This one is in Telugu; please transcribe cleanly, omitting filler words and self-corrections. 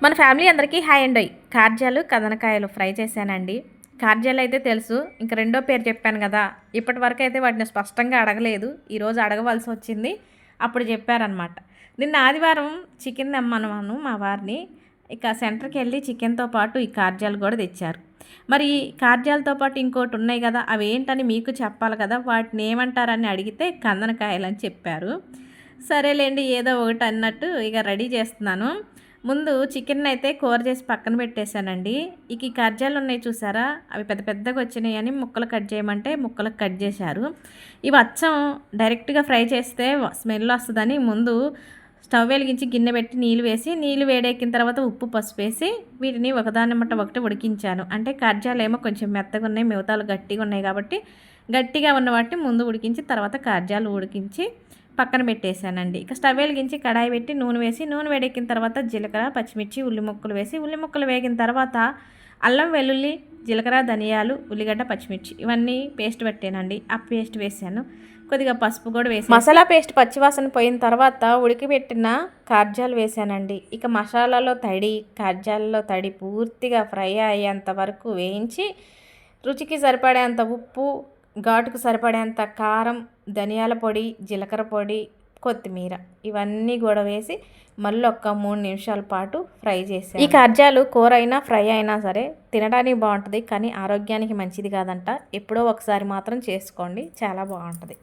మన ఫ్యామిలీ అందరికీ హాయ్ అండి. కార్జాలు కదనకాయలు ఫ్రై చేశానండి. కార్జాలు అయితే తెలుసు, ఇంక రెండో పేరు చెప్పాను కదా, ఇప్పటి వరకు అయితే వాటిని స్పష్టంగా అడగలేదు. ఈరోజు అడగవలసి వచ్చింది. అప్పుడు చెప్పారనమాట. నిన్న ఆదివారం చికెన్ తెమ్మన్నాను మా వారిని. ఇక సెంటర్కి వెళ్ళి చికెన్తో పాటు ఈ కార్జాలు కూడా తెచ్చారు. మరి కార్జాలతో పాటు ఇంకోటి ఉన్నాయి కదా, అవి ఏంటని మీకు చెప్పాలి కదా, వాటిని ఏమంటారని అడిగితే కందనకాయలు అని చెప్పారు. సరేలేండి ఏదో ఒకటి అన్నట్టు ఇక రెడీ చేస్తున్నాను. ముందు చికెన్ అయితే కూర చేసి పక్కన పెట్టేశానండి. ఇక ఈ కజ్జాలు ఉన్నాయి చూసారా, అవి పెద్ద పెద్దగా వచ్చినాయి అని ముక్కలు కట్ చేయమంటే ముక్కలకు కట్ చేశారు. ఇవి అచ్చం డైరెక్ట్గా ఫ్రై చేస్తే స్మెల్ వస్తుందని ముందు స్టవ్ వెలిగించి గిన్నె పెట్టి నీళ్ళు వేసి, నీళ్ళు వేడెక్కిన తర్వాత ఉప్పు పసుపు వేసి వీటిని ఒకదాని మట్ట ఒకటి ఉడికించాను. అంటే కజ్జాలు ఏమో కొంచెం మెత్తగా ఉన్నాయి, మిగతాలు గట్టిగా ఉన్నాయి కాబట్టి గట్టిగా ఉన్న వాటిని ముందు ఉడికించి తర్వాత కజ్జాలు ఉడికించి పక్కన పెట్టేశానండి. ఇక స్టవ్ వెలిగించి కడాయి పెట్టి నూనె వేసి, నూనె వేడెక్కిన తర్వాత జీలకర్ర పచ్చిమిర్చి ఉల్లి ముక్కలు వేసి, ఉల్లి ముక్కలు వేగిన తర్వాత అల్లం వెల్లుల్లి జీలకర్ర ధనియాలు ఉల్లిగడ్డ పచ్చిమిర్చి ఇవన్నీ పేస్ట్ పెట్టానండి. ఆ పేస్ట్ వేసాను. కొద్దిగా పసుపు కూడా వేసి మసాలా పేస్ట్ పచ్చివాసన పోయిన తర్వాత ఉడికిపెట్టిన కార్జాలు వేసానండి. ఇక మసాలాలో తడి కార్జాలలో తడి పూర్తిగా ఫ్రై అయ్యేంత వరకు వేయించి రుచికి సరిపడేంత ఉప్పు, ఘాటుకు సరిపడేంత కారం, ధనియాల పొడి, జీలకర్ర పొడి, కొత్తిమీర ఇవన్నీ కూడా వేసి మళ్ళీ ఒక 3 నిమిషాల పాటు ఫ్రై చేసాను. ఈ కజ్జాలు కూర అయినా ఫ్రై అయినా సరే తినడానికి బాగుంటుంది, కానీ ఆరోగ్యానికి మంచిది కాదంట. ఎప్పుడో ఒకసారి మాత్రం చేసుకోండి, చాలా బాగుంటుంది.